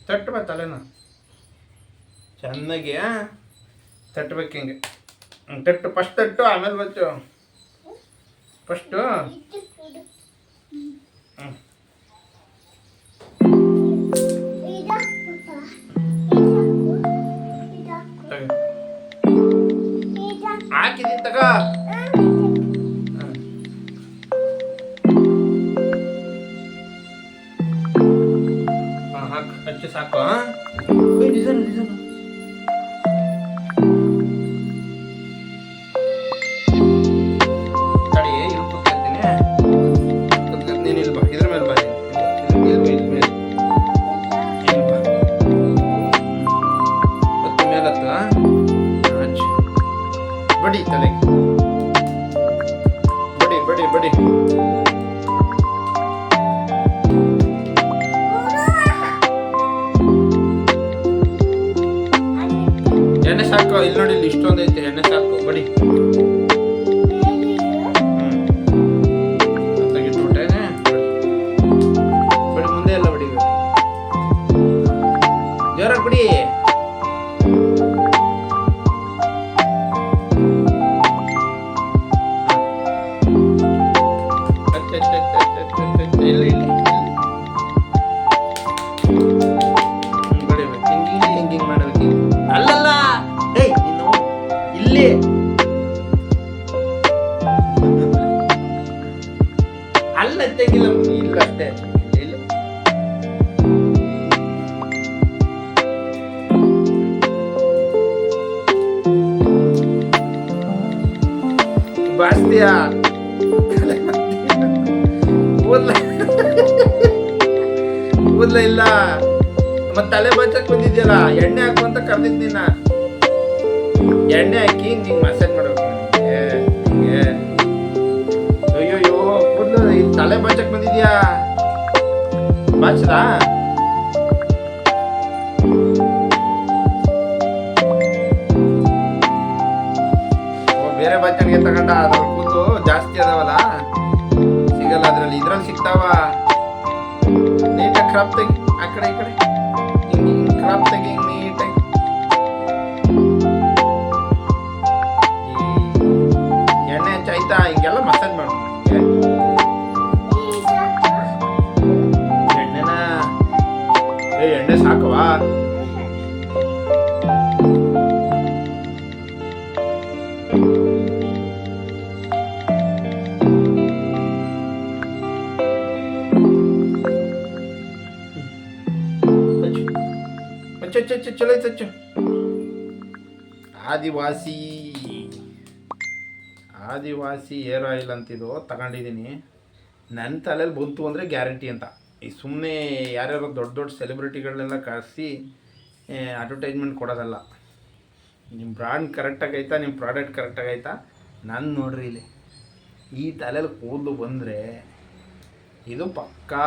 ತಟ್ಟು ತಲೆನ ಚೆನ್ನಾಗಿ ತಟ್ಟಬೇಕು ಹಿಂಗೆ ತಟ್ಟು ಫಸ್ಟ್ ತಟ್ಟು ಆಮೇಲೆ ಬಚ್ಚು ಫಸ್ಟು ಹಾಕಿದ್ದೀನಿ ತಗ ಹಾಕು ಹಚ್ಚು ಸಾಕು ಡಿಸೈನ್ ತಡಿ ಇಲ್ಲಿ ಕೂತ್ಕೊಳ್ತೀನಿ ನೀನು ಇಲ್ಲಿ ಬಾ ಇದ್ರ ಮೇಲೆ ಬಾ ಇಲ್ಲಿ ಬಾ ಹತ್ತು ಮೇಲೆ ಹತ್ತು ಹಚ್ಚು ಬಡಿ ತಲೆಗೆ ಬಡಿ ಎಣ್ಣೆ ಸಾಕು ಇಲ್ಲಿ ನೋಡಿ ಇಲ್ಲಿ ಇಷ್ಟೊಂದು ಐತೆ ಎಣ್ಣೆ ಸಾಕು ಬಡಿ ತೆಗಿಟ್ಬಿಟ್ಟೇನೆ ಬಡಿ ಮುಂದೆ ಎಲ್ಲ ಬಡಿಬೇಕು ಜೋರಾಗಿ ಬಿಡಿ ಇಲ್ಲಿ ಬಡಿಬೇಕು ಹಿಂಗಿಂಗ್ ಮಾಡಬೇಕು ಅಲ್ಲಲ್ಲ ಏಯ್ ನೀನು ಇಲ್ಲಿ ಅಲ್ಲ ತೆಗಿಲ್ಲ ಇಲ್ಲ ಅಷ್ಟೇ ಇಲ್ಲ ಬಾಸ್ತಿಯಾ ಕೂದಲ ಇಲ್ಲ ಮತ್ತೆ ತಲೆ ಬಚ್ಚಕ್ ಬಂದಿದ್ಯಲ್ಲ ಎಣ್ಣೆ ಹಾಕು ಅಂತ ಕರ್ದಿದ್ ನಿನ್ನ ಎಣ್ಣೆ ಹಾಕಿ ಹಿಂಗೆ ಮಸಾಜ್ ಮಾಡ್ಬೇಕು ಅಯ್ಯೋಯ್ಯೋ ಕೂದಲು ತಲೆ ಬಚ್ಚಕ್ ಬಂದಿದ್ಯಾ ಬಾಚದ ಬೇರೆ ಬಾಚಣಿಗೆ ತಗೊಂಡ ಅದ್ರ ಕೂದಲು ಜಾಸ್ತಿ ಅದಾವಲ್ಲ ಸಿಗಲ್ಲ ಅದ್ರಲ್ಲಿ ಇದ್ರಲ್ಲಿ ಸಿಗ್ತಾವ ನೀಟಾಗಿ ಕ್ರಾಪ್ ತೆಗಿ ಆ ಕಡೆ ಈ ಕಡೆ ಹಿಂಗೆ ಕ್ರಾಪ್ ತೆಗಿ ಹಿಂಗೆ ನೀಟಾಗಿ ಎಣ್ಣೆ ಹಚ್ಚಾಯ್ತಾ ಹಿಂಗೆಲ್ಲ ಮಸಾಜ್ ಮಾಡು ಎಣ್ಣೆನ ಎಣ್ಣೆ ಸಾಕವಾ ಚಲೋ ಐತೆ ಆದಿವಾಸಿ ಏರ್ ಆಯಿಲ್ ಅಂತಿದ್ದು ತಗೊಂಡಿದ್ದೀನಿ ನನ್ನ ತಲೆಯಲ್ಲಿ ಬಂತು ಅಂದರೆ ಗ್ಯಾರಂಟಿ ಅಂತ ಈ ಸುಮ್ಮನೆ ಯಾರ್ಯಾರು ದೊಡ್ಡ ಸೆಲೆಬ್ರಿಟಿಗಳನ್ನೆಲ್ಲ ಕರೆಸಿ ಅಡ್ವರ್ಟೈಸ್ಮೆಂಟ್ ಕೊಡೋದಲ್ಲ ನಿಮ್ಮ ಬ್ರ್ಯಾಂಡ್ ಕರೆಕ್ಟಾಗೈತಾ ನಿಮ್ಮ ಪ್ರಾಡಕ್ಟ್ ಕರೆಕ್ಟಾಗೈತಾ ನಾನು ನೋಡ್ರಿ ಇಲ್ಲಿ ಈ ತಲೆಯಲ್ಲಿ ಕೂದಲು ಬಂದರೆ ಇದು ಪಕ್ಕಾ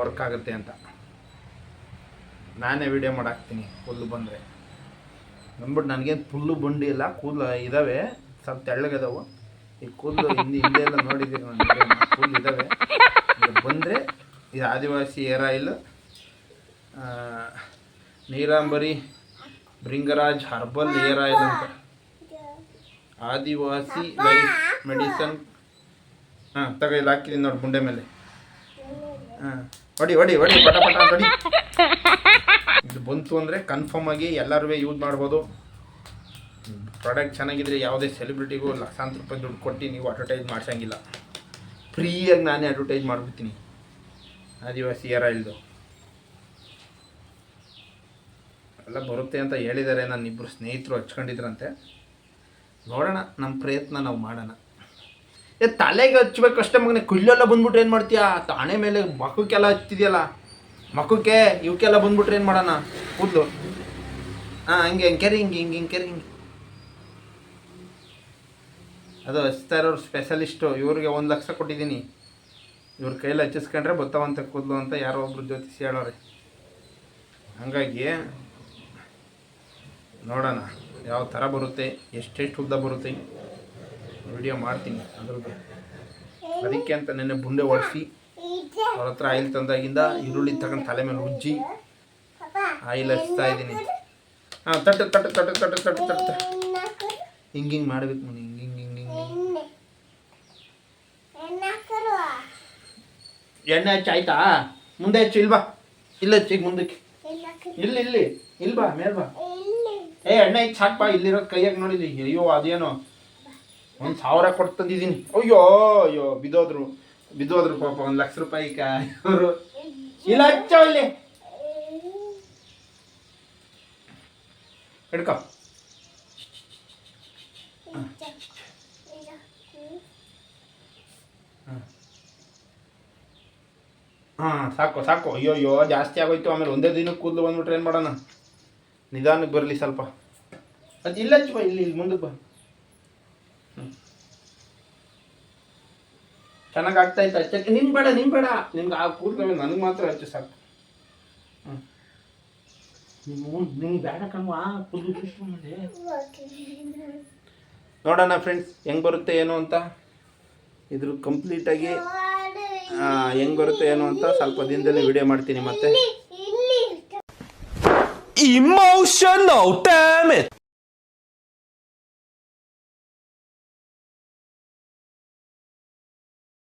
ವರ್ಕ್ ಆಗುತ್ತೆ ಅಂತ ನಾನೇ ವಿಡಿಯೋ ಮಾಡಾಕ್ತೀನಿ ಕೂದಲು ಬಂದರೆ ಬಂದ್ಬಿಟ್ಟು ನನಗೇನು ಫುಲ್ಲು ಬಂಡಿ ಇಲ್ಲ ಕೂದಲು ಇದ್ದಾವೆ ಸ್ವಲ್ಪ ತೆಳ್ಳಗದಾವು ಈ ಕೂದಲು ಹಿಂದೆ ಎಲ್ಲ ನೋಡಿದ್ದೀರಿ ನಾನು ಕೂದಲು ಇದ್ದಾವೆ ಇದು ಬಂದರೆ ಇದು Adivasi hair oil Neelambari Bhringraj herbal hair oil ಅಂತ ಆದಿವಾಸಿ ಲೈಫ್ ಮೆಡಿಸನ್ ತಗೋ ಇಲ್ಲಿ ಹಾಕಿದ್ದೀನಿ ನೋಡಿ ಗುಂಡೆ ಮೇಲೆ ಹೊಡಿ ಪಟ ಹೊಡಿ ಇದು ಬಂತು ಅಂದರೆ ಕನ್ಫರ್ಮ್ ಆಗಿ ಎಲ್ಲರೂ ಯೂಸ್ ಮಾಡ್ಬೋದು ಪ್ರಾಡಕ್ಟ್ ಚೆನ್ನಾಗಿದ್ರೆ ಯಾವುದೇ ಸೆಲೆಬ್ರಿಟಿಗೂ ಲಕ್ಷಾಂತರ ರೂಪಾಯಿ ದುಡ್ಡು ಕೊಟ್ಟು ನೀವು ಅಡ್ವರ್ಟೈಸ್ ಮಾಡ್ಸಂಗಿಲ್ಲ ಫ್ರೀಯಾಗಿ ನಾನೇ ಅಡ್ವರ್ಟೈಸ್ ಮಾಡಿಬಿಡ್ತೀನಿ ಆದಿವಾಸಿ ಏರ್ ಆಯಿಲ್ದು ಎಲ್ಲ ಬರುತ್ತೆ ಅಂತ ಹೇಳಿದ್ದಾರೆ ನನ್ನ ಇಬ್ಬರು ಸ್ನೇಹಿತರು ಹಚ್ಕೊಂಡಿದ್ರಂತೆ ನೋಡೋಣ ನಮ್ಮ ಪ್ರಯತ್ನ ನಾವು ಮಾಡೋಣ ತಲೆಗೆ ಹಚ್ಬೇಕಷ್ಟೇ ಮಗನೇ ಕುಳ್ಳೆಲ್ಲ ಬಂದ್ಬಿಟ್ರೆ ಏನು ಮಾಡ್ತೀಯಾ ತಾಣೆ ಮೇಲೆ ಮಖಕ್ಕೆಲ್ಲ ಹಚ್ತಿದೆಯಲ್ಲ ಮಖಕ್ಕೆ ಇವಕ್ಕೆಲ್ಲ ಬಂದ್ಬಿಟ್ರೆ ಏನು ಮಾಡೋಣ ಕೂದಲು ಹಂಗೆ ಕೆರೆ ಹಿಂಗೆ ಕೆರೆ ಹಿಂಗೆ ಅದು ಹಚ್ತಾ ಇರೋರು ಸ್ಪೆಷಲಿಸ್ಟು ಇವ್ರಿಗೆ 1 ಲಕ್ಷ ಕೊಟ್ಟಿದ್ದೀನಿ ಇವ್ರ ಕೈಯಲ್ಲಿ ಹಚ್ಚಿಸ್ಕೊಂಡ್ರೆ ಬರ್ತಾವಂತೆ ಕೂದಲು ಅಂತ ಯಾರೋ ಒಬ್ರು ಜ್ಯೋತಿಷಿ ಹೇಳೋರೆ ಹಂಗಾಗಿ ನೋಡೋಣ ಯಾವ ಥರ ಬರುತ್ತೆ, ಎಷ್ಟೆಷ್ಟು ಉದ್ದ ಬರುತ್ತೆ ವಿಡಿಯೋ ಮಾಡ್ತೀನಿ ಅದ್ರದ್ದು. ಅದಕ್ಕೆ ಅಂತ ನೆನ್ನೆ ಬುಂಡೆ ಒಡಿಸಿ ಅವ್ರ ಹತ್ರ ಆಯಿಲ್ ತಂದಾಗಿಂದ ಈರುಳ್ಳಿ ತಗೊಂಡು ತಲೆ ಮೇಲೆ ಉಜ್ಜಿ ಆಯಿಲ್ ಹಚ್ತಾ ಇದ್ದೀನಿ. ಹಾಂ ತಟ್ಟು ತಟ್ಟು ತಟ್ಟು ತಟ್ಟು ತಟ್ಟು ತಟ್ಟು ಹಿಂಗೆ ಮಾಡ್ಬೇಕು ಮನೆ, ಹಿಂಗೆ ಹಿಂಗೆ ಹಿಂಗೆ ಹಿಂಗೆ ಎಣ್ಣೆ ಹಚ್ಚಿ ಆಯ್ತಾ? ಮುಂದೆ ಹಚ್ಚು, ಇಲ್ವಾ ಇಲ್ಲ ಹಚ್ಚಿಗೆ ಮುಂದಕ್ಕೆ, ಇಲ್ಲಿ ಇಲ್ಲಿ ಇಲ್ಲಿ ಬಾ ಮೇಲ್ ಬಾ. ಎಣ್ಣೆ ಹಚ್ಚಿ ಹಾಕ್ಬಾ, ಇಲ್ಲಿರೋದು ಕೈಯಾಗ ನೋಡಿದ್ವಿ. ಅಯ್ಯೋ ಅದೇನೋ 1,000 ಕೊಟ್ಟು ತಂದಿದ್ದೀನಿ. ಅಯ್ಯೋ ಅಯ್ಯೋ ಬಿದ್ದೋದ್ರು ಪಾಪ 1,00,000 ರೂಪಾಯಿ ಇವರು. ಇಲ್ಲ ಹಚ್ಚ ಇಲ್ಲಿ ಹಿಡ್ಕೊ. ಹಾಂ ಸಾಕು ಸಾಕು. ಅಯ್ಯೋ ಜಾಸ್ತಿ ಆಗೋಯ್ತು. ಆಮೇಲೆ ಒಂದೇ ದಿನಕ್ಕೆ ಕೂದಲು ಬಂದ್ಬಿಟ್ರೆ ಏನು ಮಾಡೋಣ? ನಿಧಾನಕ್ಕೆ ಬರಲಿ ಸ್ವಲ್ಪ. ಅದು ಇಲ್ಲ ಹಚ್ಚು ಬಾ, ಇಲ್ಲಿ ಮುಂದಕ್ಕೆ ಬಾ. ಚೆನ್ನಾಗಿ ಆಗ್ತಾ ಇತ್ತು ಹಚ್ಚಕ್ಕೆ. ನಿನ್ ಬೇಡ ನಿಮ್ಗೆ ಆ ಕೂದಲು ನನಗೆ ಮಾತ್ರ ಹಚ್ಚು ಸಾಕು. ನಿಮ್ಗೆ ಬೇಡ ಕಣ್ವಾ ಕೂದಲು ಕೃಷ್ಣ ಮಾಡಿ. ನೋಡೋಣ ಫ್ರೆಂಡ್ಸ್ ಹೆಂಗೆ ಬರುತ್ತೆ ಏನು ಅಂತ. ಇದ್ರ ಕಂಪ್ಲೀಟಾಗಿ ಹೆಂಗೆ ಬರುತ್ತೆ ಏನು ಅಂತ ಸ್ವಲ್ಪ ದಿನದಲ್ಲಿ ವಿಡಿಯೋ ಮಾಡ್ತೀನಿ ಮತ್ತೆ. Emotional damn it.